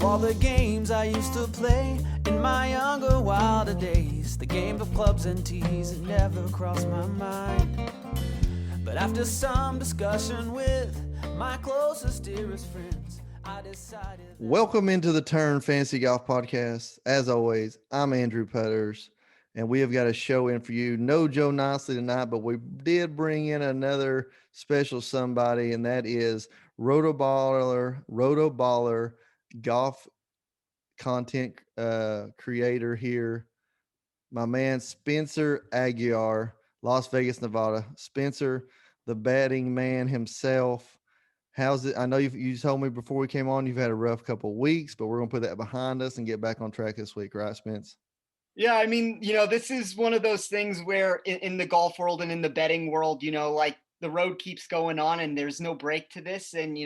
all the games I used to play in my younger, wilder days. The game of clubs and tees had never crossed my mind. But after some discussion with my closest, dearest friends, I decided... Welcome into the Turn Fantasy Golf Podcast. As always, I'm AndrewPutters, and we have got a show in for you. No Joe Nicely tonight, but we did bring in another special somebody, and that is Rotoballer golf content creator here, my man Spencer Aguiar, Las Vegas, Nevada. Spencer, the batting man himself. How's it? I know you told me before we came on you've had a rough couple of weeks, but we're going to put that behind us and get back on track this week, right, Spence? Yeah, I mean, this is one of those things where in the golf world and in the betting world, like the road keeps going on and there's no break to this. And,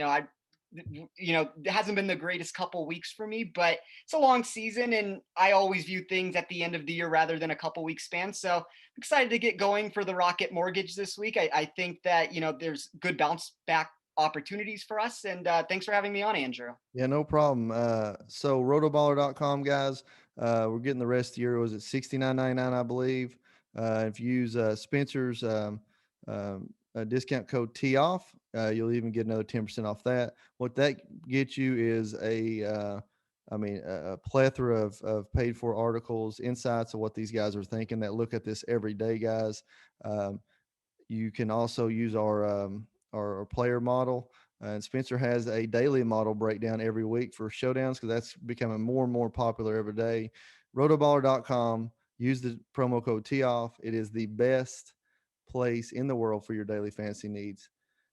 it hasn't been the greatest couple weeks for me, but it's a long season and I always view things at the end of the year rather than a couple weeks span. So I'm excited to get going for the Rocket Mortgage this week. I think that, there's good bounce back opportunities for us. And thanks for having me on, Andrew. Yeah, no problem. So rotoballer.com, guys. We're getting the rest of the year. Was it $69.99, I believe? If you use Spencer's discount code TOFF, you'll even get another 10% off that. What that gets you is a plethora of paid for articles, insights of what these guys are thinking that look at this every day, guys. You can also use our player model. And Spencer has a daily model breakdown every week for showdowns because that's becoming more and more popular every day. Rotoballer.com. Use the promo code TOFF. It is the best place in the world for your daily fantasy needs.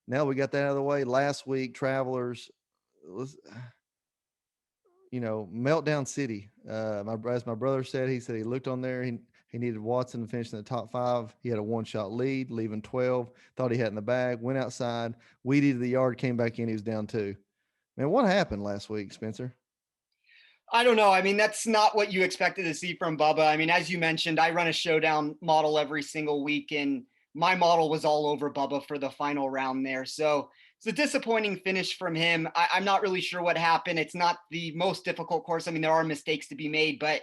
Now we got that out of the way. Last week, Travelers, meltdown city. As my brother said, he looked on there. He needed Watson to finish in the top 5. He had a one-shot lead, leaving 12. Thought he had it in the bag. Went outside, weeded the yard, came back in. He was down 2. Man, what happened last week, Spencer? I don't know. I mean, that's not what you expected to see from Bubba. I mean, as you mentioned, I run a showdown model every single week, and my model was all over Bubba for the final round there. So it's a disappointing finish from him. I'm not really sure what happened. It's not the most difficult course. I mean, there are mistakes to be made, but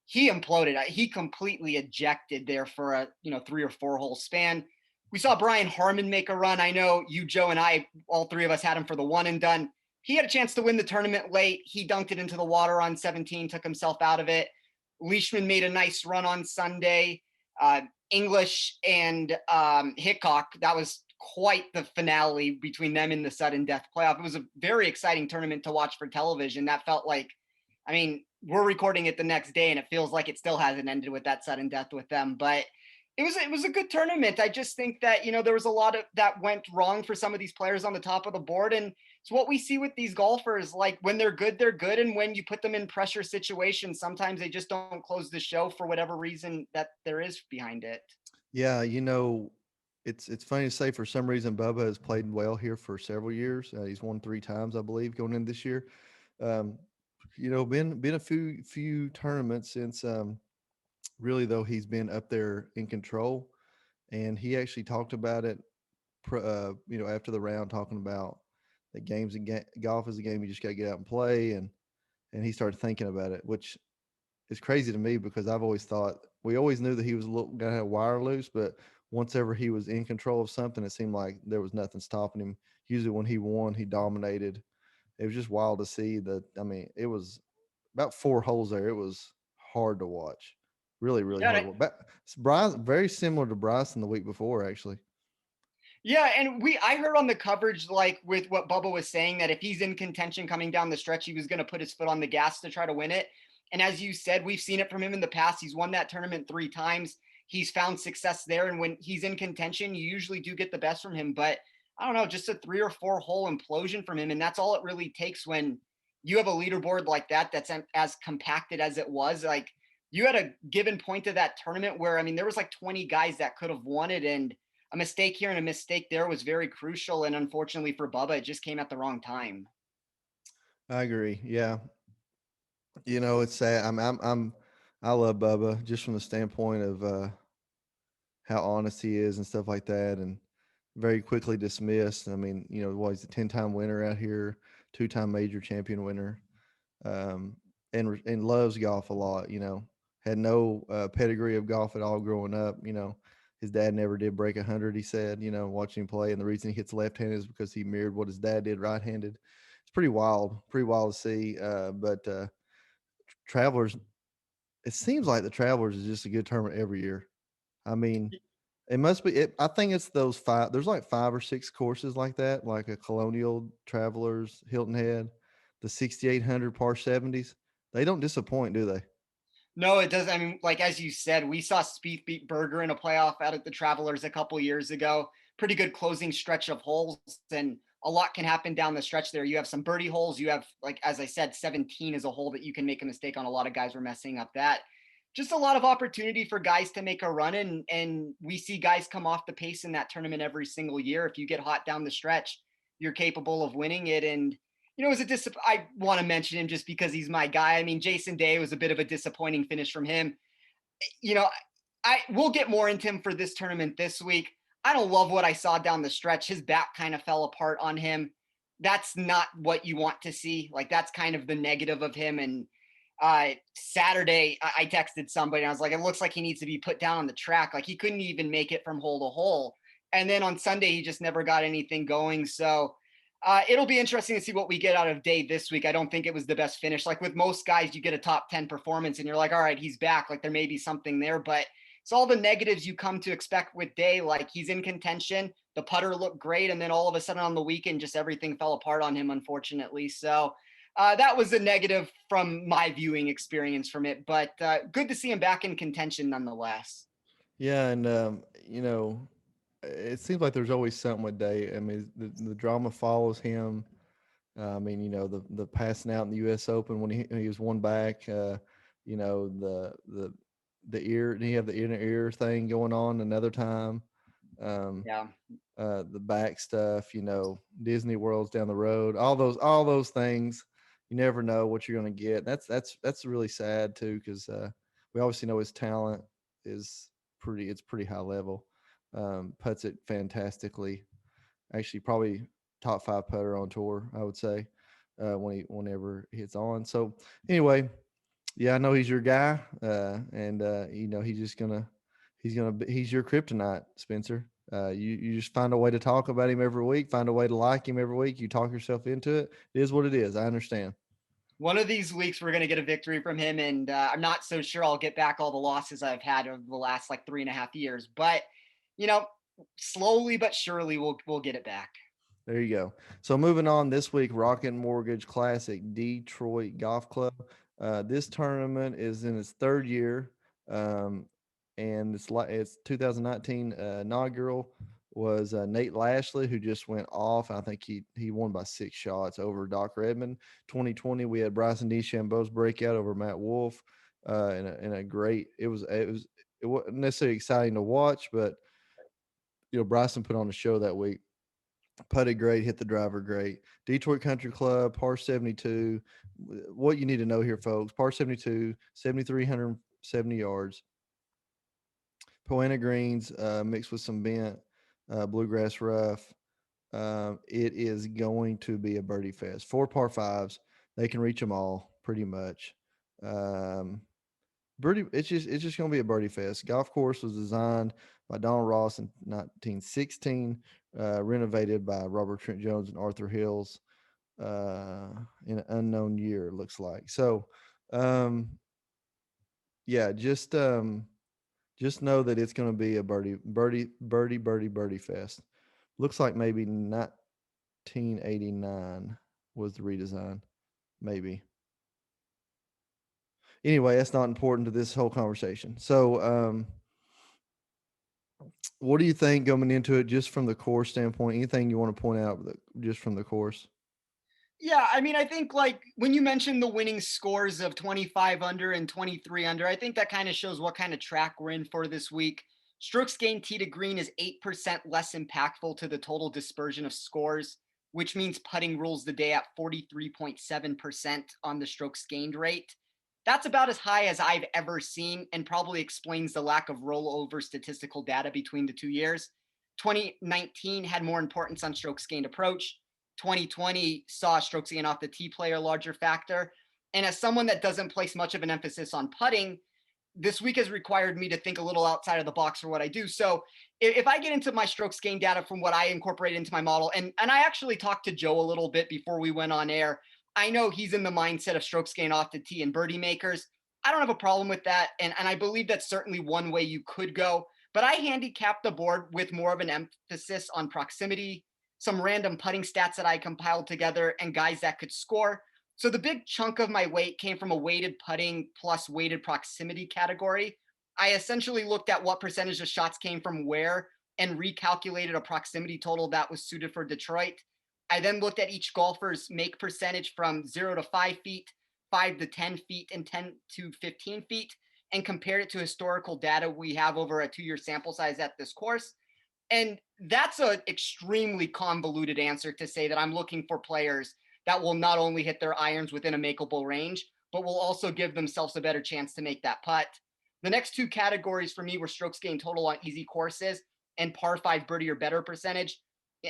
he imploded. He completely ejected there for a 3 or 4 hole span. We saw Brian Harmon make a run. I know you, Joe, and I, all 3 of us had him for the one and done. He had a chance to win the tournament late. He dunked it into the water on 17, took himself out of it. Leishman made a nice run on Sunday. English and Hickok, that was quite the finale between them in the sudden death playoff. It was a very exciting tournament to watch for television. That felt like, I mean, we're recording it the next day and it feels like it still hasn't ended with that sudden death with them. But it was a good tournament. I just think that, there was a lot of that went wrong for some of these players on the top of the board. And it's what we see with these golfers. Like when they're good, they're good. And when you put them in pressure situations, sometimes they just don't close the show for whatever reason that there is behind it. Yeah, it's funny to say for some reason Bubba has played well here for several years. He's won 3 times, I believe, going in this year. Been a few tournaments since really though he's been up there in control, and he actually talked about it after the round, talking about that golf is a game you just got to get out and play, and he started thinking about it, which is crazy to me because I've always thought we always knew that he was a little gonna have wire loose, but once ever he was in control of something, it seemed like there was nothing stopping him. Usually when he won, he dominated. It was just wild to see that. I mean, it was about 4 holes there. It was hard to watch. Really, really hard to watch. Bryson, very similar to Bryson the week before, actually. Yeah, and I heard on the coverage, like with what Bubba was saying, that if he's in contention coming down the stretch, he was going to put his foot on the gas to try to win it. And as you said, we've seen it from him in the past. He's won that tournament 3 times. He's found success there. And when he's in contention, you usually do get the best from him. But I don't know, just a 3 or 4 hole implosion from him. And that's all it really takes when you have a leaderboard like that, that's as compacted as it was. Like you had a given point of that tournament where, I mean, there was like 20 guys that could have won it. And a mistake here and a mistake there was very crucial. And unfortunately for Bubba, it just came at the wrong time. I agree. Yeah. It's sad. I love Bubba just from the standpoint of how honest he is and stuff like that, and very quickly dismissed. I mean, he's a 10-time winner out here, 2-time major champion winner. um, and loves golf a lot. Had no pedigree of golf at all growing up. His dad never did break 100. He said, watching him play, and the reason he hits left-handed is because he mirrored what his dad did right-handed. It's pretty wild to see. But Travelers, it seems like the Travelers is just a good tournament every year. I mean, it must be. I think it's those five. There's like 5 or 6 courses like that, like a Colonial, Travelers, Hilton Head, the 6,800 par 70s. They don't disappoint, do they? No, it does. I mean, like as you said, we saw Spieth beat Berger in a playoff out at the Travelers a couple years ago. Pretty good closing stretch of holes, and a lot can happen down the stretch there. You have some birdie holes. You have, like as I said, 17 is a hole that you can make a mistake on. A lot of guys were messing up that. Just a lot of opportunity for guys to make a run, and we see guys come off the pace in that tournament every single year. If you get hot down the stretch, you're capable of winning it. And it was I want to mention him just because he's my guy. I mean, Jason Day was a bit of a disappointing finish from him. You know, I will get more into him for this tournament this week. I don't love what I saw down the stretch. His back kind of fell apart on him. That's not what you want to see. Like that's kind of the negative of him. And Saturday, I texted somebody and I was like, it looks like he needs to be put down on the track. Like he couldn't even make it from hole to hole. And then on Sunday, he just never got anything going. So it'll be interesting to see what we get out of Day this week. I don't think it was the best finish. Like with most guys, you get a top 10 performance and you're like, all right, he's back. Like there may be something there, but it's all the negatives you come to expect with Day. Like he's in contention. The putter looked great. And then all of a sudden on the weekend, just everything fell apart on him, unfortunately. So that was a negative from my viewing experience from it, but good to see him back in contention nonetheless. Yeah, and it seems like there's always something with Day. I mean, the drama follows him. I mean, the passing out in the U.S. Open when he was one back. The ear. He have the inner ear thing going on another time. Yeah. The back stuff. Disney World's down the road. All those things. You never know what you're going to get. That's really sad too, because we obviously know his talent is pretty high level. Puts it fantastically. Actually, probably top 5 putter on tour, I would say, whenever he hits on. So anyway, yeah, I know he's your guy, and he's your kryptonite, Spencer. You just find a way to talk about him every week, find a way to like him every week. You talk yourself into it. It is what it is. I understand. One of these weeks, we're going to get a victory from him, and I'm not so sure I'll get back all the losses I've had over the last like 3.5 years. But slowly but surely, we'll get it back. There you go. So moving on this week, Rocket Mortgage Classic Detroit Golf Club. This tournament is in its third year, and it's 2019 inaugural. Was Nate Lashley, who just went off. I think he won by 6 shots over Doc Redmond. 2020, we had Bryson DeChambeau's breakout over Matt Wolff. In a great. It wasn't necessarily exciting to watch, but Bryson put on a show that week. Putted great, hit the driver great. Detroit Country Club, par 72. What you need to know here, folks, par 72, 7,370 yards. Poana greens mixed with some bent bluegrass rough. It is going to be a birdie fest. 4 par 5s. They can reach them all pretty much. Birdie, it's just going to be a birdie fest. Golf course was designed by Don Ross in 1916, renovated by Robert Trent Jones and Arthur Hills in an unknown year. It looks like so. Yeah, just know that it's going to be a birdie fest. Looks like maybe 1989 was the redesign, maybe. Anyway, that's not important to this whole conversation. So, what do you think going into it, just from the course standpoint? Anything you want to point out just from the course? Yeah, I mean, I think like when you mentioned the winning scores of 25 under and 23 under, I think that kind of shows what kind of track we're in for this week. Strokes gained tee to green is 8% less impactful to the total dispersion of scores, which means putting rules the day at 43.7% on the strokes gained rate. That's about as high as I've ever seen, and probably explains the lack of rollover statistical data between the 2 years. 2019 had more importance on strokes gained approach. 2020 saw strokes gained off the tee play a larger factor. And as someone that doesn't place much of an emphasis on putting, this week has required me to think a little outside of the box for what I do. So if I get into my strokes gained data from what I incorporate into my model, and I actually talked to Joe a little bit before we went on air. I know he's in the mindset of strokes gained off the tee and birdie makers. I don't have a problem with that. And I believe that's certainly one way you could go. But I handicapped the board with more of an emphasis on proximity, some random putting stats that I compiled together, and guys that could score. So the big chunk of my weight came from a weighted putting plus weighted proximity category. I essentially looked at what percentage of shots came from where and recalculated a proximity total that was suited for Detroit. I then looked at each golfer's make percentage from 0 to 5 feet, 5 to 10 feet, and 10 to 15 feet, and compared it to historical data we have over a 2-year sample size at this course. And that's an extremely convoluted answer to say that I'm looking for players that will not only hit their irons within a makeable range, but will also give themselves a better chance to make that putt. The next two categories for me were strokes gained total on easy courses and par 5 birdie or better percentage.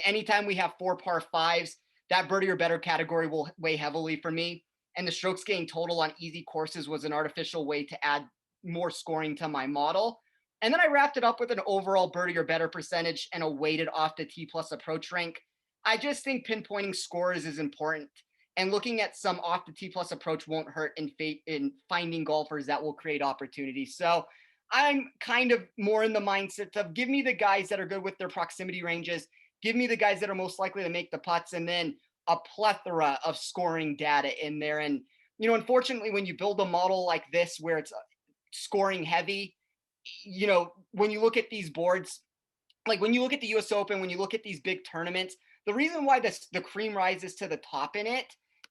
Anytime we have 4 par 5s, that birdie or better category will weigh heavily for me. And the strokes gained total on easy courses was an artificial way to add more scoring to my model. And then I wrapped it up with an overall birdie or better percentage and a weighted off the tee plus approach rank. I just think pinpointing scores is important, and looking at some off the tee plus approach won't hurt in finding golfers that will create opportunities. So I'm kind of more in the mindset of give me the guys that are good with their proximity ranges, give me the guys that are most likely to make the putts, and then a plethora of scoring data in there. And, unfortunately, when you build a model like this where it's scoring heavy, when you look at these boards, like when you look at the US Open, when you look at these big tournaments, the reason why the cream rises to the top in it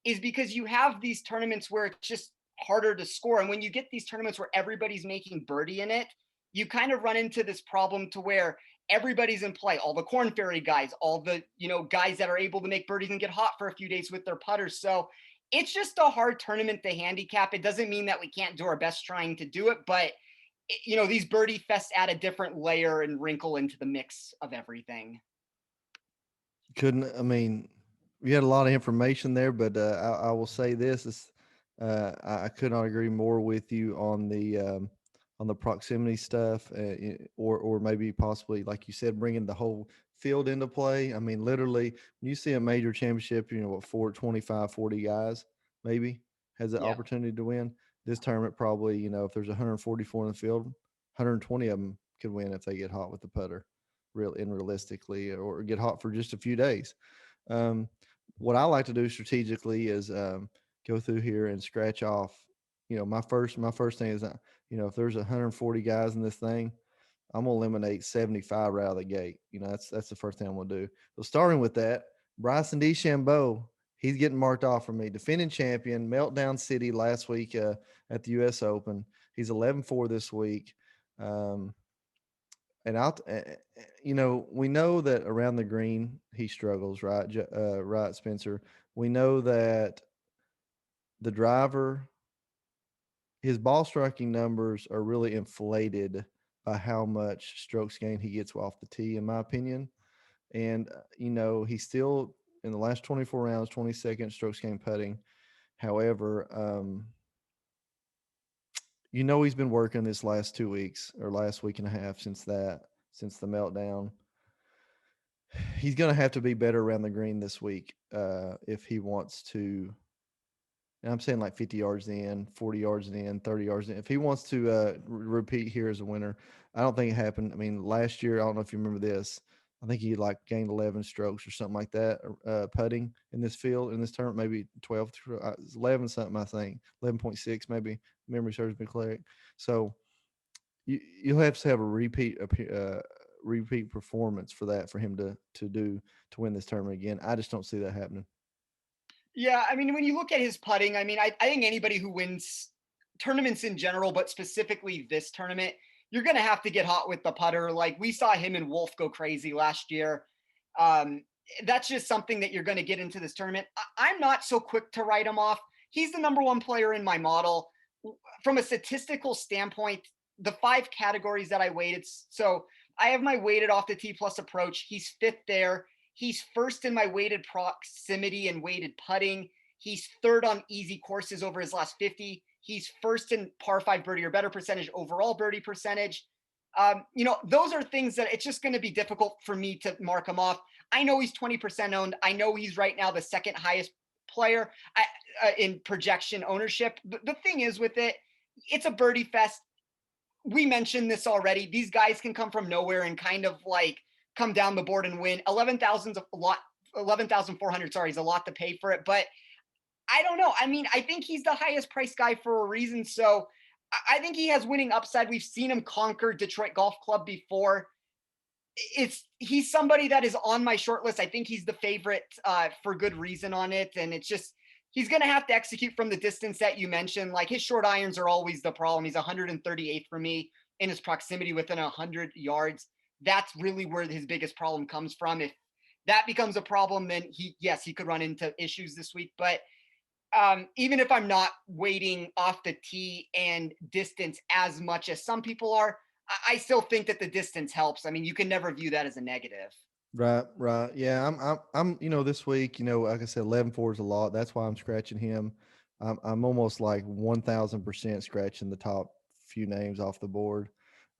is because you have these tournaments where it's just harder to score. And when you get these tournaments where everybody's making birdie in it, you kind of run into this problem to where everybody's in play. All the Corn Ferry guys, all the, guys that are able to make birdies and get hot for a few days with their putters. So it's just a hard tournament to handicap. It doesn't mean that we can't do our best trying to do it, but these birdie fests add a different layer and wrinkle into the mix of everything. You had a lot of information there, but I will say this is I could not agree more with you on the proximity stuff, or maybe possibly, like you said, bringing the whole field into play. I mean, literally, when you see a major championship, 25, 40 guys maybe has the Yeah. opportunity to win. This tournament probably, if there's 144 in the field, 120 of them could win if they get hot with the putter, realistically, or get hot for just a few days. What I like to do strategically is go through here and scratch off. My first thing is that if there's 140 guys in this thing, I'm gonna eliminate 75 right out of the gate. That's the first thing I'm gonna do. So starting with that, Bryson DeChambeau, he's getting marked off for me. Defending champion, Meltdown City last week at the U.S. Open. He's 11-4 this week. And we know that around the green he struggles, right? Right, Spencer. We know that the driver, his ball striking numbers are really inflated by how much strokes gained he gets off the tee, in my opinion. And he's still in the last 24 rounds, 22nd strokes gained putting. However, he's been working this last 2 weeks or last week and a half since the meltdown. He's going to have to be better around the green this week if he wants to. And I'm saying like 50 yards in, 40 yards in, 30 yards in. If he wants to repeat here as a winner, I don't think it happened. I mean, last year, I don't know if you remember this. I think he gained 11 strokes or something like that putting in this field, in this tournament, maybe 12, 11 something, I think, 11.6 maybe. Memory serves me correct. So you'll have to have a repeat performance for him to win this tournament again. I just don't see that happening. Yeah, I mean, when you look at his putting, I think anybody who wins tournaments in general, but specifically this tournament, you're going to have to get hot with the putter. Like we saw him and Wolf go crazy last year. That's just something that you're going to get into this tournament. I'm not so quick to write him off. He's the number one player in my model. From a statistical standpoint, the 5 categories that I weighted. So I have my weighted off the tee plus approach. He's 5th there. He's 1st in my weighted proximity and weighted putting. He's third on easy courses over his last 50. He's first in par 5 birdie or better percentage, overall birdie percentage. Those are things that it's just going to be difficult for me to mark him off. I know he's 20% owned. I know he's right now the second highest player in projection ownership. The thing is with it, it's a birdie fest. We mentioned this already. These guys can come from nowhere and kind of like come down the board and win. 11,000 a lot. 11,400, sorry, is a lot to pay for it. But I don't know. I mean, I think he's the highest priced guy for a reason. So I think he has winning upside. We've seen him conquer Detroit Golf Club before. He's somebody that is on my short list. I think he's the favorite for good reason on it. And it's just, he's going to have to execute from the distance that you mentioned. Like his short irons are always the problem. He's 138th for me in his proximity within 100 yards. That's really where his biggest problem comes from. If that becomes a problem, then he could run into issues this week. But even if I'm not waiting off the tee and distance as much as some people are, I still think that the distance helps. I mean, you can never view that as a negative. Right. Yeah, I'm this week, like I said, 11-4 is a lot. That's why I'm scratching him. I'm almost like 1,000% scratching the top few names off the board.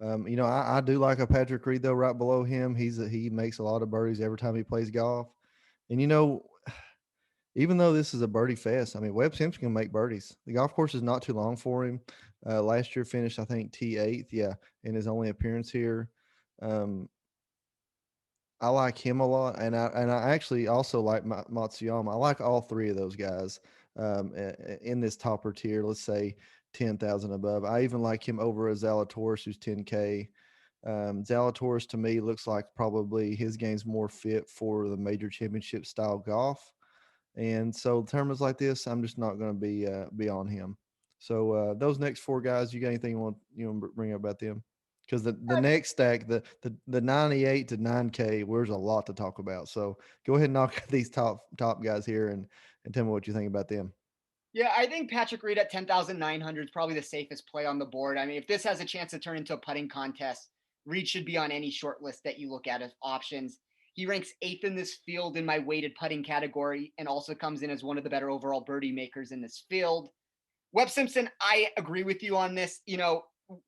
I do like a Patrick Reed though, right below him. He makes a lot of birdies every time he plays golf. And even though this is a birdie fest, I mean, Webb Simpson can make birdies. The golf course is not too long for him. Last year finished, I think, T8th, in his only appearance here. I like him a lot, and I actually also like Matsuyama. I like all three of those guys in this topper tier. Let's say 10,000 above. I even like him over a Zalatoris, who's 10K. Zalatoris to me looks like probably his game's more fit for the major championship style golf, and so tournaments like this, I'm just not going to be on him. So those next four guys, you got anything you want to bring up about them? Because the next stack, the 98 to 9K, there's a lot to talk about. So go ahead and knock these top guys here and tell me what you think about them. Yeah, I think Patrick Reed at 10,900 is probably the safest play on the board. I mean, if this has a chance to turn into a putting contest, Reed should be on any short list that you look at as options. He ranks 8th in this field in my weighted putting category and also comes in as one of the better overall birdie makers in this field. Webb Simpson, I agree with you on this.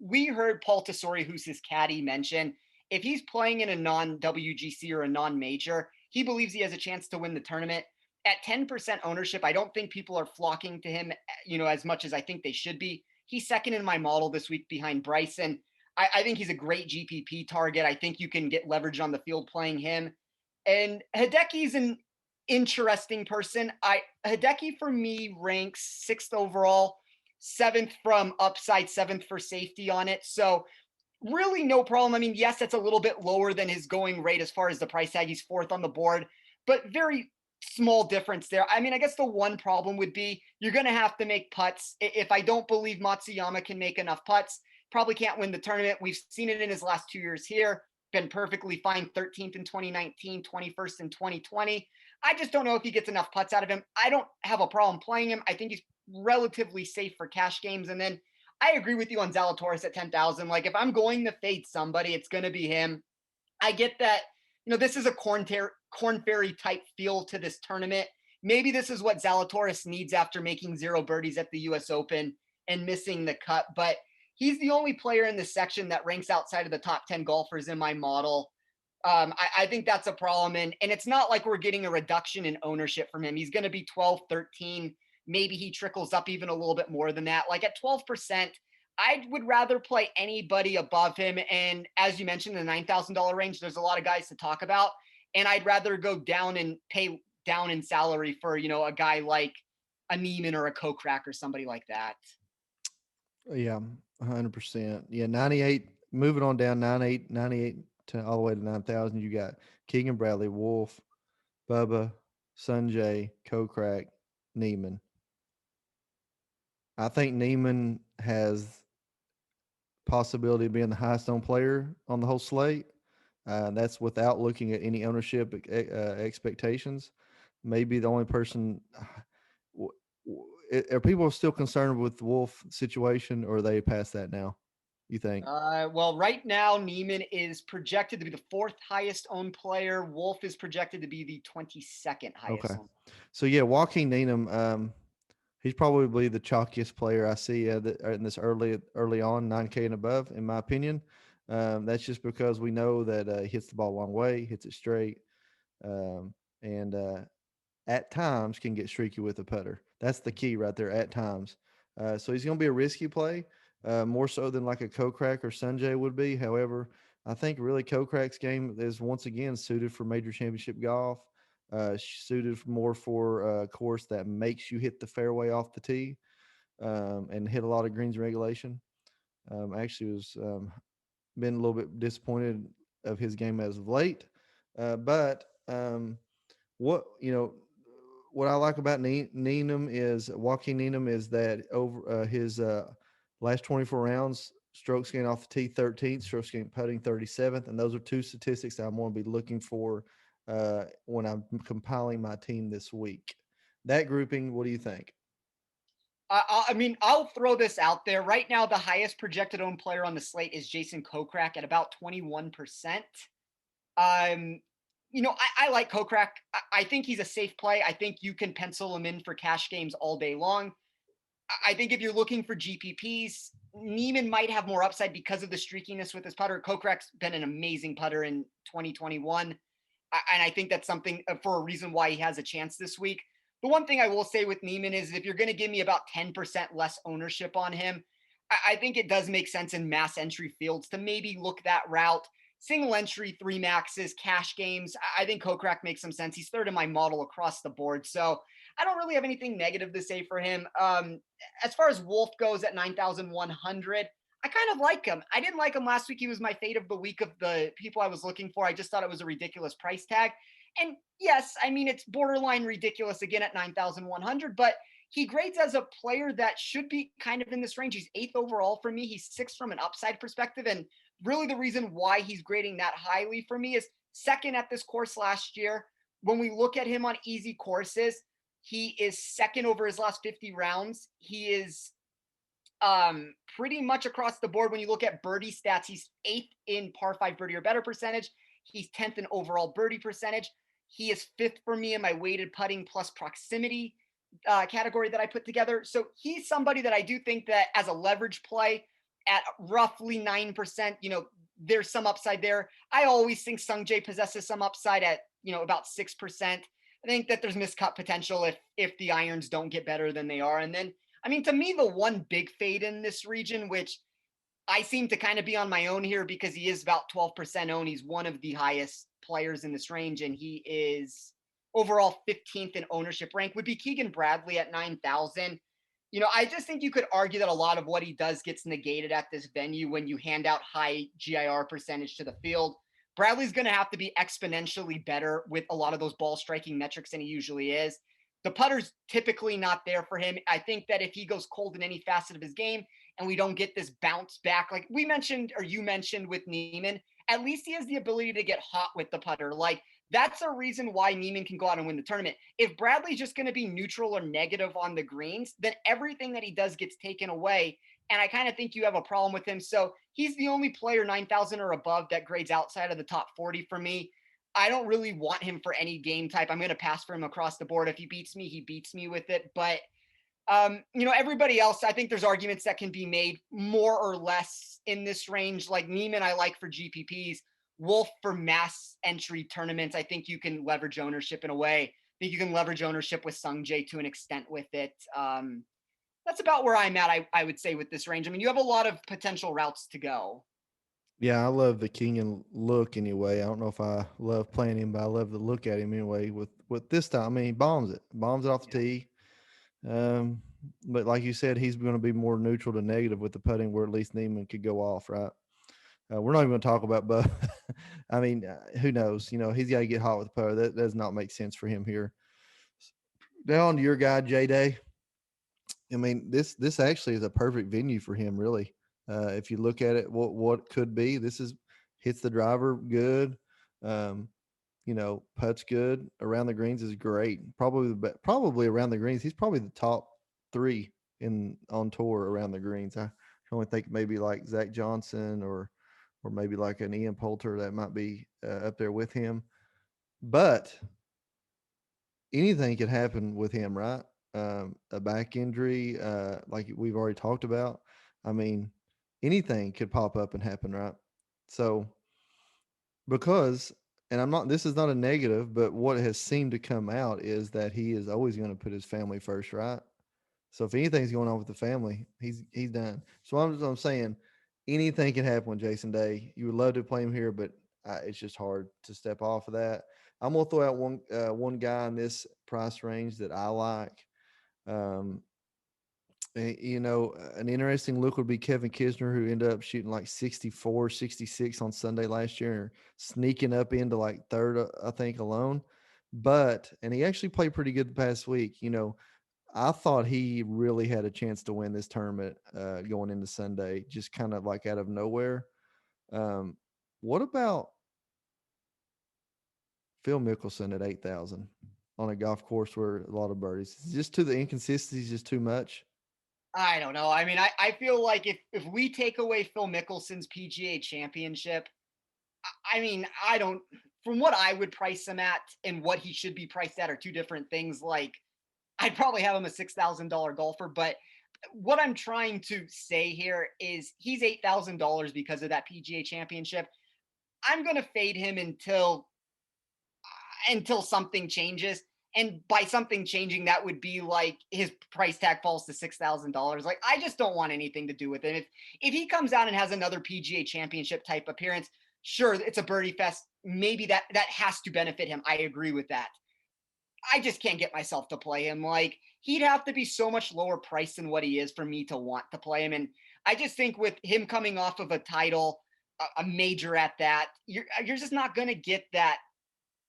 We heard Paul Tesori, who's his caddy, mention if he's playing in a non-WGC or a non-major, he believes he has a chance to win the tournament. At 10% ownership, I don't think people are flocking to him, as much as I think they should be. He's second in my model this week behind Bryson. I think he's a great GPP target. I think you can get leverage on the field playing him. And Hideki's an interesting person. Hideki for me ranks 6th overall, 7th from upside, 7th for safety on it. So really no problem. I mean, yes, that's a little bit lower than his going rate as far as the price tag. He's 4th on the board, but very small difference there. I mean, I guess the one problem would be you're going to have to make putts. If I don't believe Matsuyama can make enough putts, probably can't win the tournament. We've seen it in his last 2 years here. Been perfectly fine, 13th in 2019, 21st in 2020. I just don't know if he gets enough putts out of him. I don't have a problem playing him. I think he's relatively safe for cash games. And then I agree with you on Zalatoris at 10,000. Like if I'm going to fade somebody, it's going to be him. I get that, this is a Corn Ferry type feel to this tournament. Maybe this is what Zalatoris needs after making 0 birdies at the US Open and missing the cut. But he's the only player in this section that ranks outside of the top 10 golfers in my model. I think that's a problem. And it's not like we're getting a reduction in ownership from him. He's going to be 12, 13. Maybe he trickles up even a little bit more than that. Like at 12%, I would rather play anybody above him. And as you mentioned, in the $9,000 range, there's a lot of guys to talk about. And I'd rather go down and pay down in salary for, a guy like a Neiman or a Kokrak or somebody like that. Yeah, 100%. Yeah, 98, moving on down, 98 to all the way to 9,000. You got Keegan Bradley, Wolf, Bubba, Sanjay, Kokrak, Neiman. I think Neiman has possibility of being the highest owned player on the whole slate. That's without looking at any ownership expectations. Maybe the only person. Are people still concerned with the Wolf situation, or are they past that now? you think? Well, right now, Neiman is projected to be the fourth highest owned player. Wolf is projected to be the 22nd highest Okay. owned. So yeah, Joaquin Needham, he's probably the chalkiest player I see in this early on 9K and above, in my opinion. That's just because we know that he hits the ball a long way, hits it straight, um, and at times can get streaky with a putter. That's the key right there. At times, so he's going to be a risky play, more so than like a Kokrak or Sunjay would be. However, I think really Kokrak's game is once again suited for major championship golf. Suited more for a course that makes you hit the fairway off the tee, and hit a lot of greens in regulation. Actually, was been a little bit disappointed of his game as of late, but what what I like about Needham is Joaquin Needham is that over his last 24 rounds, strokes gained off the tee 13th, strokes gained putting 37th, and those are two statistics that I'm going to be looking for when I'm compiling my team this week. That grouping, what do you think? I mean, I'll throw this out there. Right now, the highest projected owned player on the slate is Jason Kokrak at about 21%. Um, I like Kokrak. I think he's a safe play. I think you can pencil him in for cash games all day long. I think if you're looking for GPPs, Neiman might have more upside because of the streakiness with his putter. Kokrak's been an amazing putter in 2021. And I think that's something for a reason why he has a chance this week. The one thing I will say with Neiman is if you're going to give me about 10% less ownership on him, I think it does make sense in mass entry fields to maybe look that route. Single entry, three maxes, cash games. I think Kokrak makes some sense. He's third in my model across the board. So I don't really have anything negative to say for him. As far as Wolf goes at 9,100, I kind of like him. I didn't like him last week. He was my fade of the week of the people I was looking for. I just thought it was a ridiculous price tag. And yes, I mean, it's borderline ridiculous again at 9,100, but he grades as a player that should be kind of in this range. He's eighth overall for me. He's sixth from an upside perspective. And really the reason why he's grading that highly for me is second at this course last year. When we look at him on easy courses, he is second over his last 50 rounds. He is pretty much across the board. When you look at birdie stats, he's eighth in par five birdie or better percentage. He's 10th in overall birdie percentage. He is fifth for me in my weighted putting plus proximity category that I put together. So he's somebody that I do think that as a leverage play at roughly 9%, there's some upside there. I always think Sungjae possesses some upside at, about 6%. I think that there's miscut potential if the irons don't get better than they are. And then, I mean, to me, the one big fade in this region, which I seem to kind of be on my own here because he is about 12% owned. He's one of the highest players in this range, and he is overall 15th in ownership rank, would be Keegan Bradley at 9,000. I just think you could argue that a lot of what he does gets negated at this venue when you hand out high GIR percentage to the field. Bradley's going to have to be exponentially better with a lot of those ball striking metrics than he usually is. The putter's typically not there for him. I think that if he goes cold in any facet of his game and we don't get this bounce back, like we mentioned, or you mentioned with Neiman, at least he has the ability to get hot with the putter. Like that's a reason why Neiman can go out and win the tournament. If Bradley's just going to be neutral or negative on the greens, then everything that he does gets taken away. And I kind of think you have a problem with him. So he's the only player 9,000 or above that grades outside of the top 40 for me. I don't really want him for any game type. I'm going to pass for him across the board. If he beats me with it. But, everybody else, I think there's arguments that can be made more or less in this range. Like Neiman, I like for GPPs. Wolf for mass entry tournaments. I think you can leverage ownership in a way. I think you can leverage ownership with Sungjae to an extent with it. That's about where I'm at, I would say, with this range. I mean, you have a lot of potential routes to go. Yeah, I love the king and look anyway. I don't know if I love playing him, but I love to look at him anyway. With this time, I mean, he bombs it off the tee. But like you said, he's going to be more neutral to negative with the putting, where at least Neiman could go off, right? We're not even going to talk about Bub. I mean, who knows? He's got to get hot with the putter. That does not make sense for him here. Now on to your guy, J Day. I mean, this actually is a perfect venue for him, really. If you look at it, what could be, this is hits the driver good. Putts good. Around the greens is great. Probably around the greens. He's probably the top three on tour around the greens. can only think maybe like Zach Johnson or maybe like an Ian Poulter that might be up there with him. But anything could happen with him, right? A back injury, like we've already talked about. I mean, anything could pop up and happen, right? So because, and I'm not, this is not a negative, but what has seemed to come out is that he is always going to put his family first, right? So if anything's going on with the family, he's done. So I'm saying anything can happen with Jason Day. You would love to play him here, but it's just hard to step off of that. I'm gonna throw out one guy in this price range that I like. Um, an interesting look would be Kevin Kisner, who ended up shooting like 64, 66 on Sunday last year, sneaking up into like third, I think, alone. And he actually played pretty good the past week. I thought he really had a chance to win this tournament going into Sunday, just kind of like out of nowhere. What about Phil Mickelson at 8,000 on a golf course where a lot of birdies? It's just the inconsistency is just too much. I don't know. I mean, I feel like if we take away Phil Mickelson's PGA championship, I mean, I don't, from what I would price him at and what he should be priced at are two different things. Like, I'd probably have him a $6,000 golfer, but what I'm trying to say here is he's $8,000 because of that PGA championship. I'm going to fade him until something changes. And by something changing, that would be like his price tag falls to $6,000. Like, I just don't want anything to do with it. If he comes out and has another PGA championship type appearance, sure, it's a birdie fest. Maybe that has to benefit him. I agree with that. I just can't get myself to play him. Like, he'd have to be so much lower price than what he is for me to want to play him. And I just think with him coming off of a title, a major at that, you're just not going to get that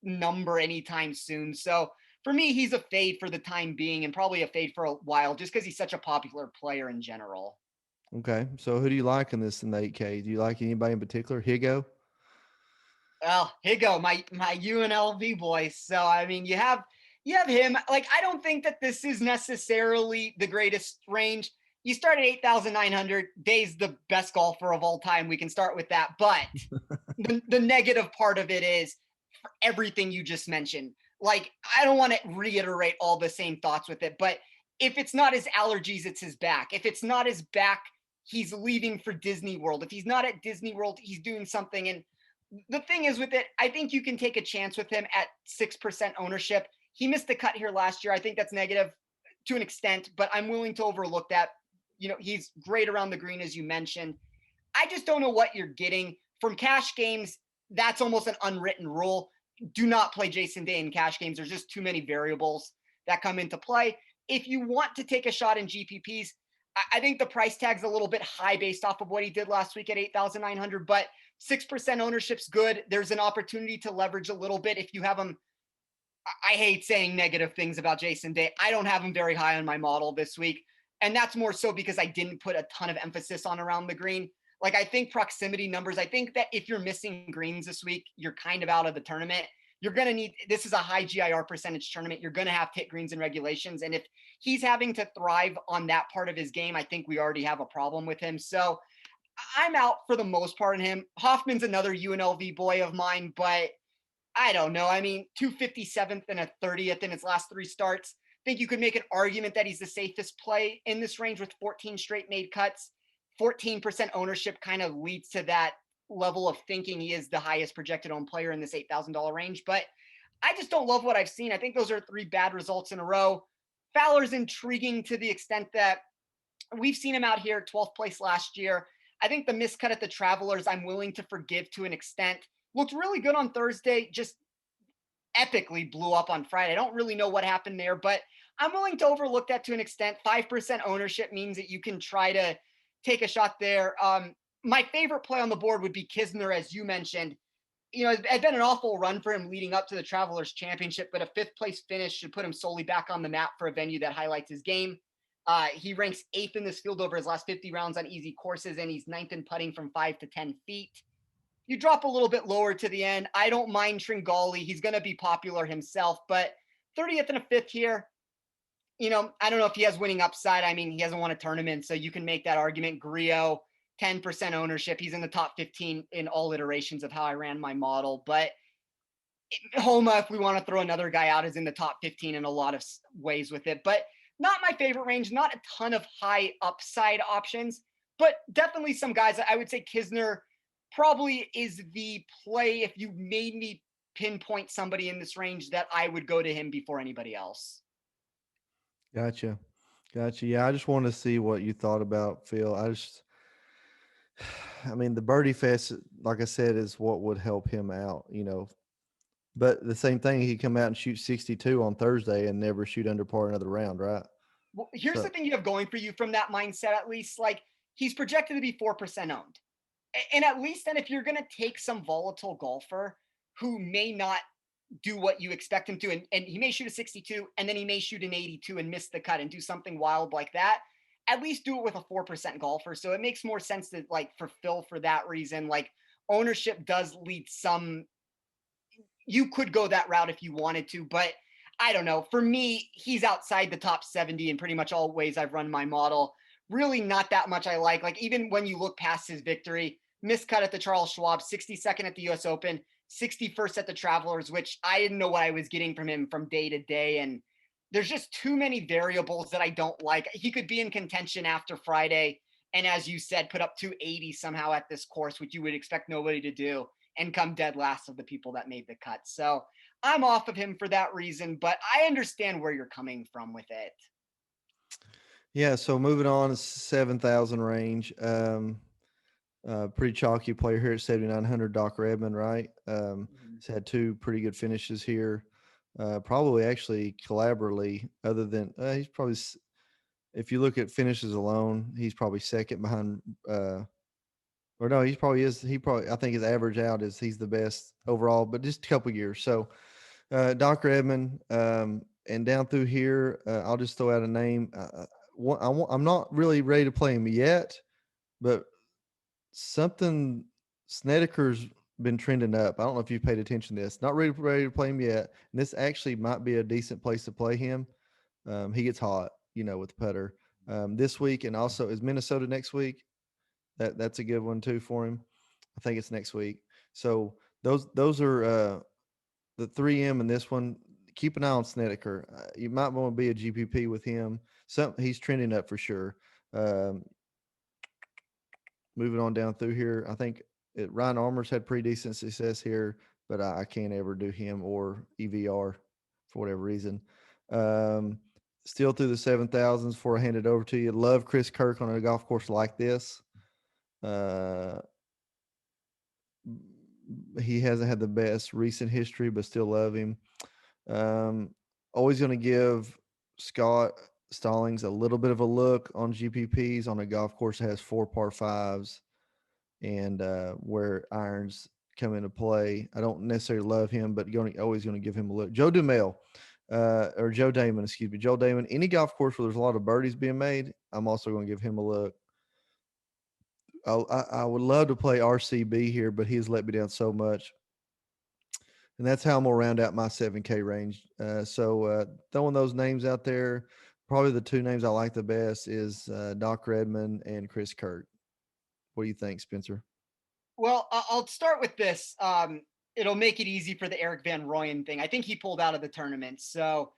number anytime soon. So for me, he's a fade for the time being and probably a fade for a while just because he's such a popular player in general. Okay. So who do you like in the 8K? Do you like anybody in particular? Higo? Well, Higo, my UNLV boy. So I mean, you have him. Like, I don't think that this is necessarily the greatest range. You start at 8,900. Day's the best golfer of all time. We can start with that. But the negative part of it is for everything you just mentioned. Like, I don't want to reiterate all the same thoughts with it, but if it's not his allergies, it's his back. If it's not his back, he's leaving for Disney World. If he's not at Disney World, he's doing something. And the thing is with it, I think you can take a chance with him at 6% ownership. He missed the cut here last year. I think that's negative to an extent, but I'm willing to overlook that. He's great around the green, as you mentioned. I just don't know what you're getting from cash games. That's almost an unwritten rule. Do not play Jason Day in cash games. There's just too many variables that come into play. If you want to take a shot in GPPs, I think the price tag's a little bit high based off of what he did last week at 8,900, but 6% ownership's good. There's an opportunity to leverage a little bit if you have him. I hate saying negative things about Jason Day. I don't have him very high on my model this week. And that's more so because I didn't put a ton of emphasis on around the green. Like, I think proximity numbers, I think that if you're missing greens this week, you're kind of out of the tournament. You're going to need, this is a high GIR percentage tournament. You're going to have to hit greens and regulations. And if he's having to thrive on that part of his game, I think we already have a problem with him. So I'm out for the most part in him. Hoffman's another UNLV boy of mine, but I don't know. I mean, 257th and a 30th in his last 3 starts. I think you could make an argument that he's the safest play in this range with 14 straight made cuts. 14% ownership kind of leads to that level of thinking he is the highest projected owned player in this $8,000 range. But I just don't love what I've seen. I think those are 3 bad results in a row. Fowler's intriguing to the extent that we've seen him out here 12th place last year. I think the miscut at the Travelers, I'm willing to forgive to an extent. Looked really good on Thursday, just epically blew up on Friday. I don't really know what happened there, but I'm willing to overlook that to an extent. 5% ownership means that you can try to take a shot there. My favorite play on the board would be Kisner, as you mentioned. It's been an awful run for him leading up to the Travelers Championship, but a 5th place finish should put him solely back on the map for a venue that highlights his game. He ranks 8th in this field over his last 50 rounds on easy courses, and he's 9th in putting from 5 to 10 feet. You drop a little bit lower to the end. I don't mind Tringali. He's going to be popular himself, but 30th and a 5th here, I don't know if he has winning upside. I mean, he hasn't won a tournament, so you can make that argument. Griot, 10% ownership. He's in the top 15 in all iterations of how I ran my model. But Homa, if we want to throw another guy out, is in the top 15 in a lot of ways with it. But not my favorite range, not a ton of high upside options, but definitely some guys. I would say Kisner probably is the play if you made me pinpoint somebody in this range that I would go to him before anybody else. Gotcha. Yeah, I just want to see what you thought about Phil. I mean, the birdie fest, like I said, is what would help him out, But the same thing, he come out and shoot 62 on Thursday and never shoot under par another round, right? Well, here's So the thing you have going for you from that mindset, at least. Like, he's projected to be 4% owned. And at least then, if you're going to take some volatile golfer who may not do what you expect him to, and he may shoot a 62 and then he may shoot an 82 and miss the cut and do something wild like that, at least do it with a 4% golfer. So it makes more sense to fulfill for that reason. Like, ownership does lead some, you could go that route if you wanted to, but I don't know. For me, he's outside the top 70 in pretty much all ways I've run my model. Really not that much I like. Like, even when you look past his victory, miscut at the Charles Schwab, 62nd at the US Open, 61st at the Travelers, which I didn't know what I was getting from him from day to day. And there's just too many variables that I don't like. He could be in contention after Friday. And as you said, put up 280 somehow at this course, which you would expect nobody to do, and come dead last of the people that made the cut. So I'm off of him for that reason, but I understand where you're coming from with it. yeah, so moving on to 7,000 range. Pretty chalky player here at 7,900, Doc Redman, right? He's had two pretty good finishes here. Probably actually collaboratively, other than he's probably, if you look at finishes alone, he's probably second behind. Or no, he probably is. I think his average out is he's the best overall, but just a couple years. So, Doc Redman, and down through here, I'll just throw out a name. I'm not really ready to play him yet, but something Snedeker's been trending up. I don't know if you've paid attention to this. Not ready to play him yet. And this actually might be a decent place to play him. He gets hot, with the putter. This week, and also is Minnesota next week. That's a good one too for him. I think it's next week. So those are the 3M in this one. Keep an eye on Snedeker. You might want to be a GPP with him. He's trending up for sure. Moving on down through here, I think Ryan Armour's had pretty decent success here, but I can't ever do him or EVR for whatever reason. Still through the 7,000s before I hand it over to you. Love Chris Kirk on a golf course like this. He hasn't had the best recent history, but still love him. Always going to give Scott Stallings a little bit of a look on GPPs on a golf course that has 4 par 5s and where irons come into play. I don't necessarily love him, but always going to give him a look. Joe Dumel, or Joe Damon, excuse me. Joe Damon, any golf course where there's a lot of birdies being made, I'm also going to give him a look. I would love to play RCB here, but he's let me down so much. And that's how I'm going to round out my 7K range. So throwing those names out there, probably the two names I like the best is Doc Redman and Chris Kirk. What do you think, Spencer? Well, I'll start with this. It'll make it easy for the Eric Van Rooyen thing. I think he pulled out of the tournament. So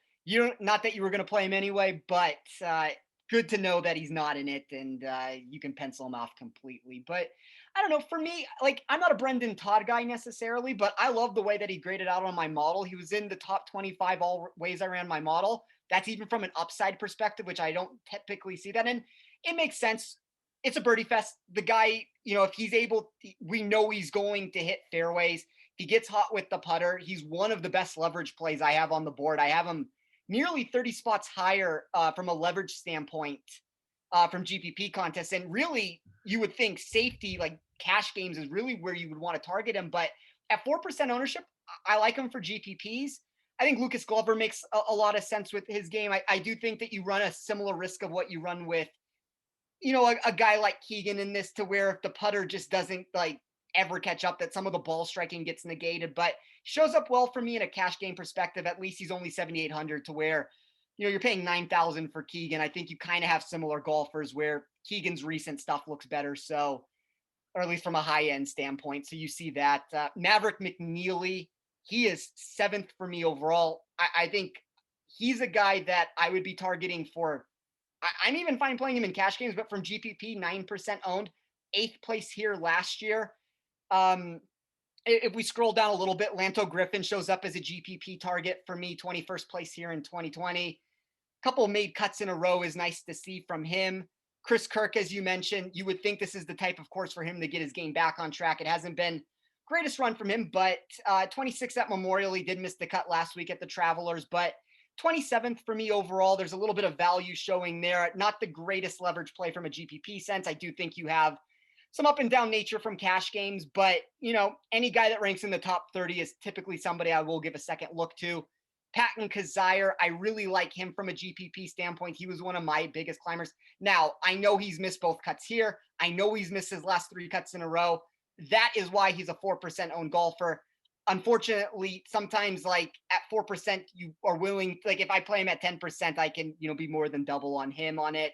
not that you were going to play him anyway, but good to know that he's not in it, and you can pencil him off completely. But I don't know. For me, I'm not a Brendan Todd guy necessarily, but I love the way that he graded out on my model. He was in the top 25 all ways I ran my model. That's even from an upside perspective, which I don't typically see that in. It makes sense. It's a birdie fest. The guy, if he's able, we know he's going to hit fairways. If he gets hot with the putter, he's one of the best leverage plays I have on the board. I have him nearly 30 spots higher from a leverage standpoint from GPP contests. And really, you would think safety, like cash games, is really where you would want to target him. But at 4% ownership, I like him for GPPs. I think Lucas Glover makes a lot of sense with his game. I do think that you run a similar risk of what you run with, a guy like Keegan in this, to where if the putter just doesn't ever catch up, that some of the ball striking gets negated, but shows up well for me in a cash game perspective. At least he's only 7,800, to where you're paying 9,000 for Keegan. I think you kind of have similar golfers where Keegan's recent stuff looks better. So, or at least from a high end standpoint. So you see that Maverick McNeely, he is 7th for me overall. I think he's a guy that I would be targeting for. I'm even fine playing him in cash games, but from GPP, 9% owned, 8th place here last year. If we scroll down a little bit, Lanto Griffin shows up as a GPP target for me, 21st place here in 2020. Couple made cuts in a row is nice to see from him. Chris Kirk, as you mentioned, you would think this is the type of course for him to get his game back on track. It hasn't been greatest run from him, but 26th at Memorial. He did miss the cut last week at the Travelers, but 27th for me overall. There's a little bit of value showing there. Not the greatest leverage play from a GPP sense. I do think you have some up and down nature from cash games, but any guy that ranks in the top 30 is typically somebody I will give a second look to. Patton Kazire, I really like him from a GPP standpoint. He was one of my biggest climbers. Now, I know he's missed both cuts here. I know he's missed his last 3 cuts in a row. That is why he's a 4% owned golfer. Unfortunately, sometimes like at 4%, you are willing, like if I play him at 10%, I can, be more than double on him on it.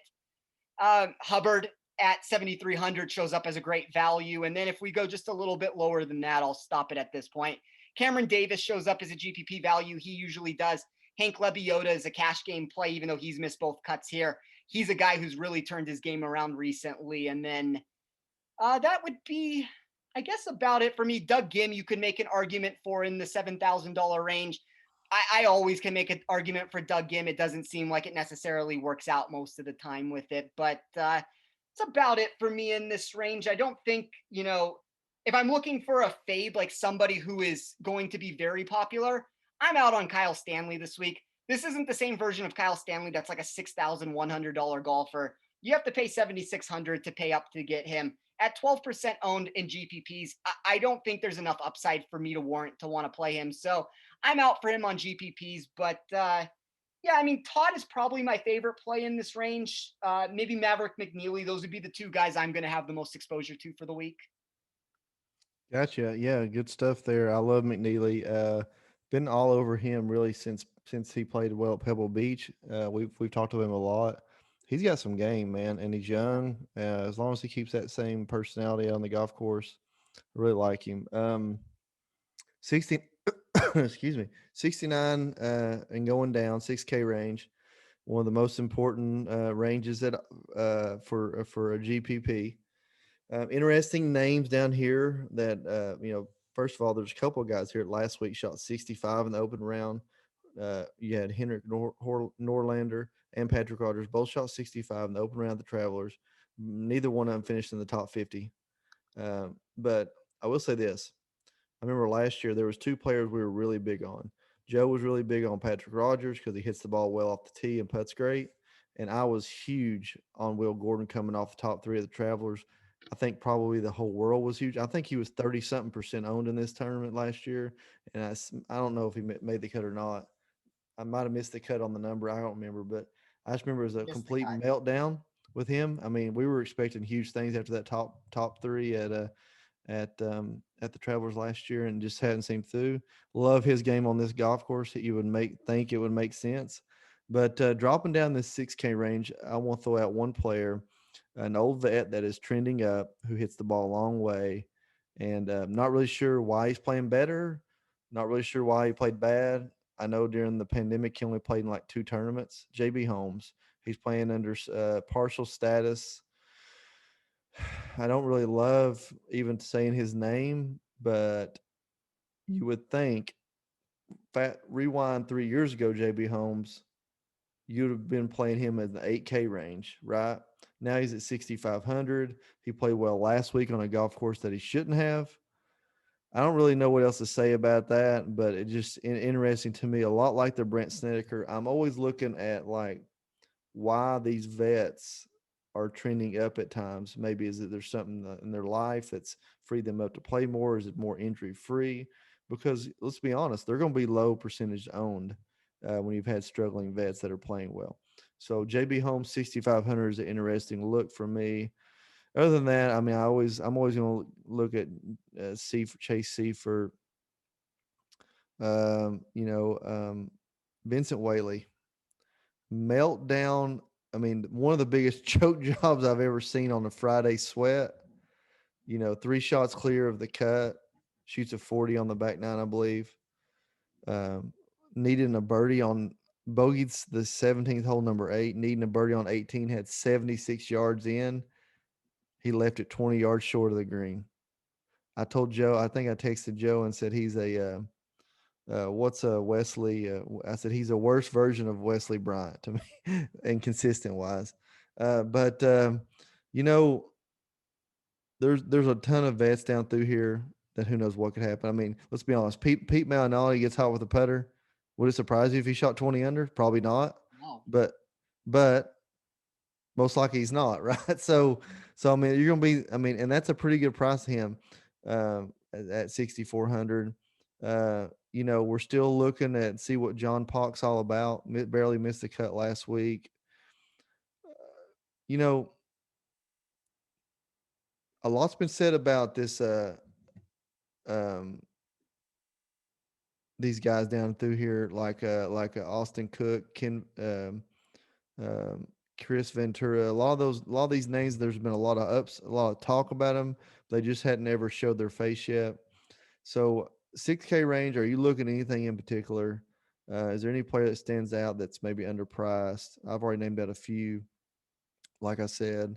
Hubbard at 7,300 shows up as a great value. And then if we go just a little bit lower than that, I'll stop it at this point. Cameron Davis shows up as a GPP value. He usually does. Hank Lebioda is a cash game play, even though he's missed both cuts here. He's a guy who's really turned his game around recently. And then that would be, I guess, about it for me. Doug Gim, you could make an argument for in the $7,000 range. I always can make an argument for Doug Gim. It doesn't seem like it necessarily works out most of the time with it, but it's about it for me in this range. I don't think, if I'm looking for a fade, like somebody who is going to be very popular, I'm out on Kyle Stanley this week. This isn't the same version of Kyle Stanley that's like a $6,100 golfer. You have to pay $7,600 to pay up to get him. At 12% owned in GPPs, I don't think there's enough upside for me to warrant to want to play him. So I'm out for him on GPPs. But yeah, I mean, Todd is probably my favorite play in this range. Maybe Maverick McNeely. Those would be the 2 guys I'm going to have the most exposure to for the week. Gotcha. Yeah, good stuff there. I love McNeely. Been all over him really since he played well at Pebble Beach. We've talked to him a lot. He's got some game, man, and he's young. As long as he keeps that same personality on the golf course, I really like him. 60, excuse me, 69 and going down, 6K range. One of the most important ranges that for a GPP. Interesting names down here that, first of all, there's a couple of guys here last week shot 65 in the open round. You had Henrik Norlander and Patrick Rogers both shot 65 in the open round of the Travelers. Neither one of them finished in the top 50. But I will say this. I remember last year there was 2 players we were really big on. Joe was really big on Patrick Rogers because he hits the ball well off the tee and putts great. And I was huge on Will Gordon coming off the top 3 of the Travelers. I think probably the whole world was huge. I think he was 30-something% owned in this tournament last year. And I don't know if he made the cut or not. I might have missed the cut on the number. I don't remember. But I just remember it was a complete meltdown with him. I mean, we were expecting huge things after that top 3 at the Travelers last year and just hadn't seen through. Love his game on this golf course. You would think it would make sense. But dropping down this 6K range, I want to throw out one player, an old vet that is trending up, who hits the ball a long way, and not really sure why he's playing better, not really sure why he played bad. I know during the pandemic he only played in like 2 tournaments. JB Holmes, he's playing under partial status. I don't really love even saying his name, but you would think, rewind 3 years ago, JB Holmes, you'd have been playing him in the 8K range, right? Now he's at 6,500. He played well last week on a golf course that he shouldn't have. I don't really know what else to say about that, but it just interesting to me. A lot like the Brent Snedeker, I'm always looking at like why these vets are trending up at times. Maybe is it there's something in their life that's freed them up to play more? Is it more injury free? Because let's be honest, they're going to be low percentage owned when you've had struggling vets that are playing well. So JB Holmes 6,500 is an interesting look for me. Other than that, I mean, I'm always going to look at Chase Seifert, Vincent Whaley. meltdown. I mean, one of the biggest choke jobs I've ever seen on a Friday sweat. 3 shots clear of the cut, shoots a 40 on the back nine, I believe. Um, needing a birdie on bogey's the 17th hole, number 8, needing a birdie on 18, had 76 yards in. He left it 20 yards short of the green. I told Joe, I think I texted Joe and said he's what's Wesley? I said he's a worse version of Wesley Bryant to me, and consistent wise. But you know, there's a ton of vets down through here that who knows what could happen. I mean, let's be honest. Pete Malinelli gets hot with a putter. Would it surprise you if he shot 20 under? Probably not. No. But most likely he's not, right? So I mean, you're gonna be. I mean, and that's a pretty good price to him at 6,400. We're still looking at see what John Pock's all about. Barely missed the cut last week. You know, a lot's been said about this. Um, these guys down through here, like Austin Cook, um, Chris Ventura, a lot of these names. There's been a lot of talk about them. They just hadn't ever showed their face yet. So 6K range. Are you looking at anything in particular? Is there any player that stands out that's maybe underpriced? I've already named out a few. Like I said,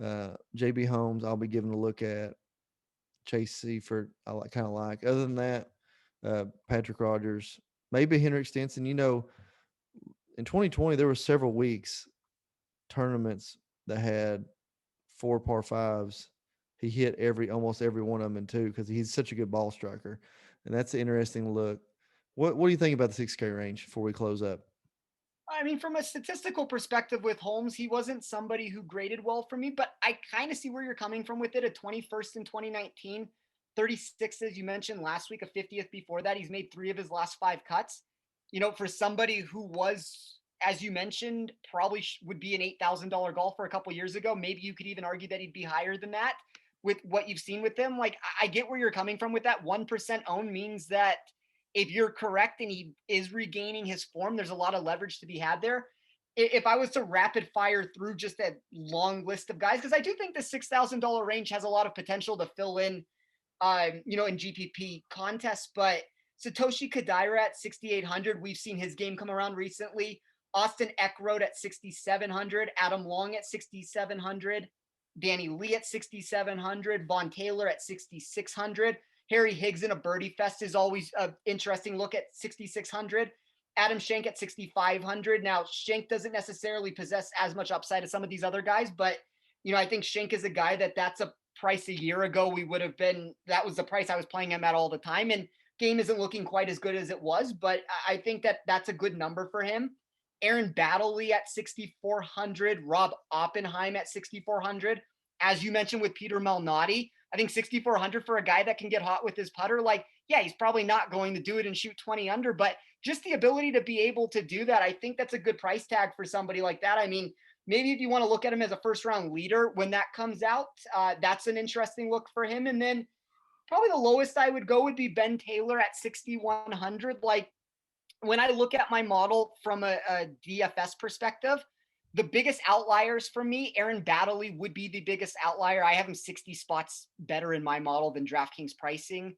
JB Holmes, I'll be giving a look at. Chase Seifert, kind of like. Other than that, Patrick Rogers, maybe Henrik Stenson. In 2020 there were several weeks tournaments that had 4 par fives. He hit almost every one of them in 2 because he's such a good ball striker, and that's an interesting look. What do you think about the 6K range before we close up? I mean, from a statistical perspective with Holmes, he wasn't somebody who graded well for me, but I kind of see where you're coming from with it. A 21st in 2019, 36, as you mentioned last week, a 50th before that. He's made 3 of his last 5 cuts. For somebody who was, as you mentioned, probably would be an $8,000 golfer a couple years ago, maybe you could even argue that he'd be higher than that with what you've seen with him. Like, I get where you're coming from with that. 1% own means that if you're correct and he is regaining his form, there's a lot of leverage to be had there. If I was to rapid fire through just a long list of guys, because I do think the $6,000 range has a lot of potential to fill in, in GPP contests. But Satoshi Kodaira at 6,800, we've seen his game come around recently. Austin Eckroat at 6,700, Adam Long at 6,700, Danny Lee at 6,700, Vaughn Taylor at 6,600. Harry Higgs in a birdie fest is always an interesting look at 6,600. Adam Schenk at 6,500. Now, Schenk doesn't necessarily possess as much upside as some of these other guys, but I think Schenk is a guy that's a price a year ago that was the price I was playing him at all the time. And game isn't looking quite as good as it was, but I think that's a good number for him. Aaron Baddeley at 6,400. Rob Oppenheim at 6,400. As you mentioned with Peter Malnati, I think 6,400 for a guy that can get hot with his putter. Like, yeah, he's probably not going to do it and shoot 20 under, but just the ability to be able to do that, I think that's a good price tag for somebody like that. I mean, maybe if you want to look at him as a first round leader when that comes out, that's an interesting look for him. And then probably the lowest I would go would be Ben Taylor at 6,100. Like, when I look at my model from a DFS perspective, the biggest outliers for me, Aaron Baddeley would be the biggest outlier. I have him 60 spots better in my model than DraftKings pricing.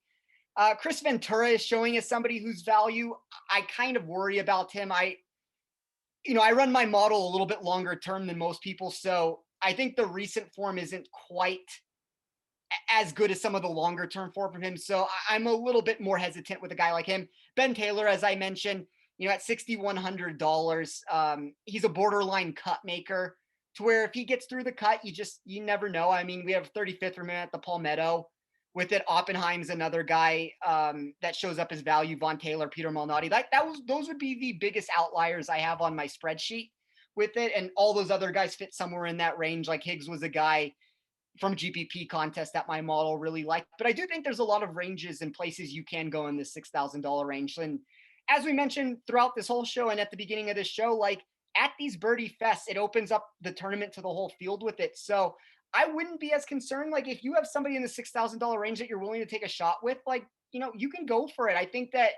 Chris Ventura is showing as somebody whose value I kind of worry about him. I run my model a little bit longer term than most people, so I think the recent form isn't quite as good as some of the longer term form from him. So I'm a little bit more hesitant with a guy like him. Ben Taylor, as I mentioned, at $6,100, he's a borderline cut maker to where if he gets through the cut, you never know. I mean, we have 35th from him at the Palmetto. With it, Oppenheim's another guy that shows up as value. Vaughn Taylor, Peter Malnati. Those would be the biggest outliers I have on my spreadsheet with it. And all those other guys fit somewhere in that range. Like Higgs was a guy from GPP contest that my model really liked. But I do think there's a lot of ranges and places you can go in this $6,000 range. And as we mentioned throughout this whole show and at the beginning of this show, like at these birdie fests, it opens up the tournament to the whole field with it. So I wouldn't be as concerned. Like if you have somebody in the $6,000 range that you're willing to take a shot with, like, you can go for it. I think that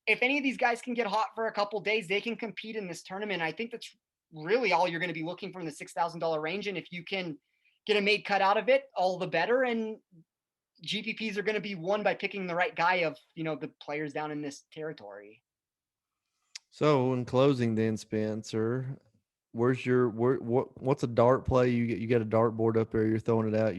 if any of these guys can get hot for a couple days, they can compete in this tournament. I think that's really all you're going to be looking for in the $6,000 range. And if you can get a made cut out of it, all the better. And GPPs are going to be won by picking the right guy of, the players down in this territory. So in closing, then Spencer, what's a dart play? You got a dart board up there. You're throwing it out.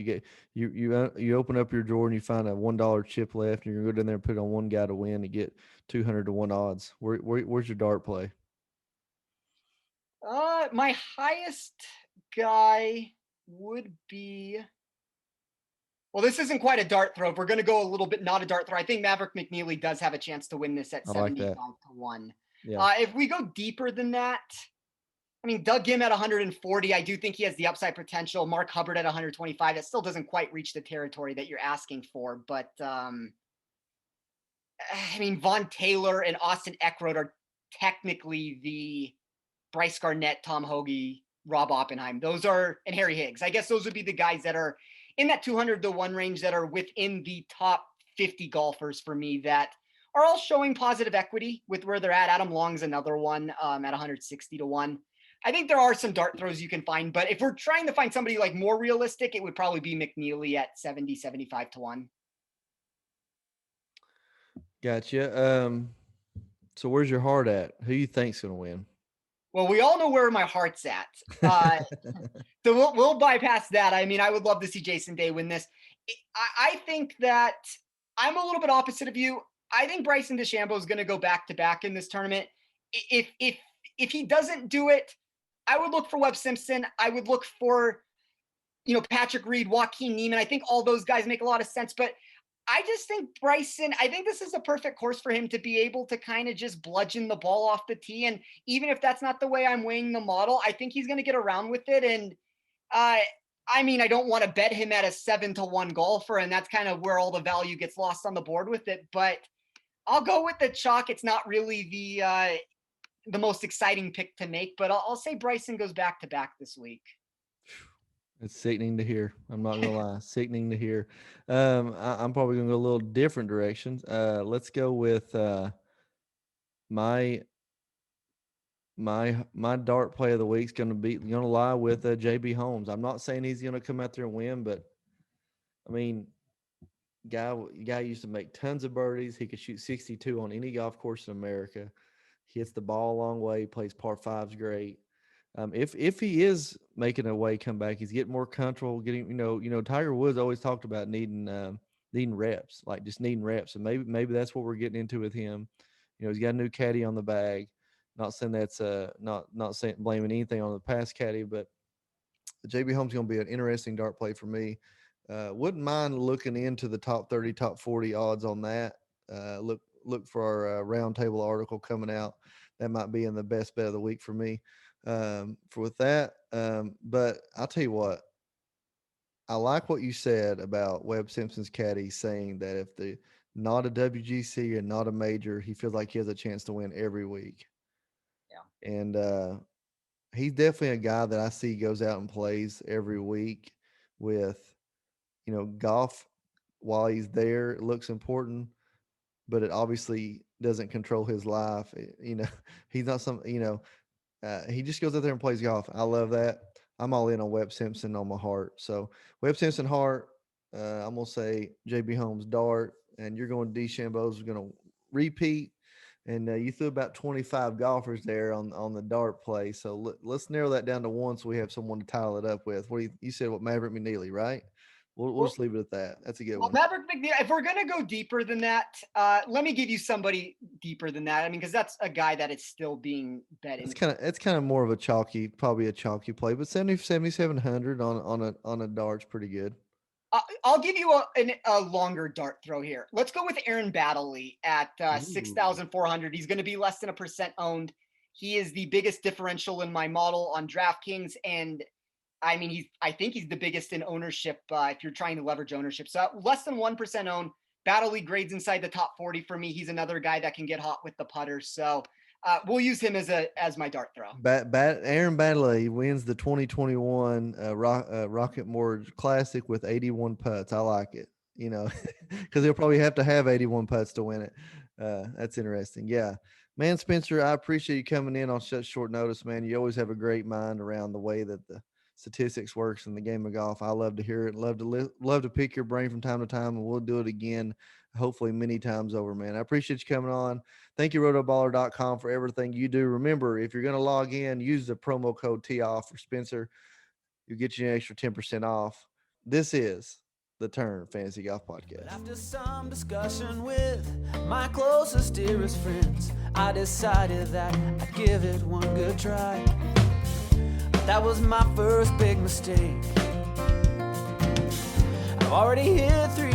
You open up your drawer and you find a $1 chip left, and you're going to go down there and put it on one guy to win and get 200 to 1 odds. Where's your dart play? My highest guy would be. Well, this isn't quite a dart throw. If we're going to go a little bit not a dart throw, I think Maverick McNeely does have a chance to win this at 75 to 1. Yeah. If we go deeper than that, I mean, Doug Gim at 140, I do think he has the upside potential. Mark Hubbard at 125, that still doesn't quite reach the territory that you're asking for. But, I mean, Von Taylor and Austin Eckroat are technically the Bryce Garnett, Tom Hoagie, Rob Oppenheim. And Harry Higgs. I guess those would be the guys that are in that 200 to 1 range that are within the top 50 golfers for me that are all showing positive equity with where they're at. Adam Long's another one at 160 to 1. I think there are some dart throws you can find, but if we're trying to find somebody like more realistic, it would probably be McNeely at 70, 75 to 1. Gotcha. So where's your heart at? Who you think's going to win? Well, we all know where my heart's at. So we'll bypass that. I mean, I would love to see Jason Day win this. I think that I'm a little bit opposite of you. I think Bryson DeChambeau is going to go back-to-back in this tournament. If he doesn't do it, I would look for Webb Simpson. I would look for, Patrick Reed, Joaquin Niemann. I think all those guys make a lot of sense. But I just think Bryson, I think this is a perfect course for him to be able to kind of just bludgeon the ball off the tee. And even if that's not the way I'm weighing the model, I think he's going to get around with it. And I mean, I don't want to bet him at a 7 to 1 golfer. And that's kind of where all the value gets lost on the board with it. But I'll go with the chalk. It's not really the most exciting pick to make, but I'll say Bryson goes back-to-back this week. It's sickening to hear. I'm not gonna lie, sickening to hear. I'm probably gonna go a little different direction. Let's go with my dart play of the week's gonna lie with JB Holmes. I'm not saying he's gonna come out there and win, but I mean, guy used to make tons of birdies. He could shoot 62 on any golf course in America. He hits the ball a long way. He plays par fives great. If he is making a way comeback, he's getting more comfortable. Getting Tiger Woods always talked about needing reps, like just needing reps, and maybe that's what we're getting into with him. He's got a new caddy on the bag. Not saying that's not saying blaming anything on the past caddy, but JB Holmes is going to be an interesting dart play for me. Wouldn't mind looking into the top 30, top 40 odds on that. Look for our roundtable article coming out. That might be in the best bet of the week for me. With that, but I'll tell you what, I like what you said about Webb Simpson's caddy saying that if not a WGC and not a major, he feels like he has a chance to win every week. Yeah. And he's definitely a guy that I see goes out and plays every week with, golf while he's there. It looks important, but it obviously doesn't control his life. He's not he just goes out there and plays golf. I love that. I'm all in on Webb Simpson on my heart. So Webb Simpson heart, I'm going to say JB Holmes dart, and you're going DeChambeau's going to repeat. And you threw about 25 golfers there on the dart play. So let's narrow that down to one so we have someone to tile it up with. You said Maverick McNeely, right? We'll just leave it at that. That's a good one. Maverick McNeely, if we're going to go deeper than that, let me give you somebody deeper than that. I mean, because that's a guy that is still being bet in. It's kind of more of probably a chalky play, but 7,700 on a dart's pretty good. I'll give you a longer dart throw here. Let's go with Aaron Baddeley at 6,400. He's going to be less than 1% owned. He is the biggest differential in my model on DraftKings, and I mean, I think he's the biggest in ownership if you're trying to leverage ownership. So less than 1% owned. Baddeley grades inside the top 40 for me. He's another guy that can get hot with the putters. So we'll use him as my dart throw. Aaron Baddeley wins the 2021 Rocket Mortgage Classic with 81 putts. I like it, because he'll probably have to have 81 putts to win it. That's interesting. Yeah, man, Spencer, I appreciate you coming in on such short notice, man. You always have a great mind around the way that the statistics works in the game of golf. I love to hear it. Love to pick your brain from time to time, and we'll do it again, hopefully many times over, man. I appreciate you coming on. Thank you, rotoballer.com, for everything you do. Remember, if you're going to log in, use the promo code TOFF for Spencer. You'll get you an extra 10% off. This is the Turn Fantasy Golf Podcast. But after some discussion with my closest, dearest friends, I decided that I'd give it one good try. But that was my first big mistake. I've already hit 3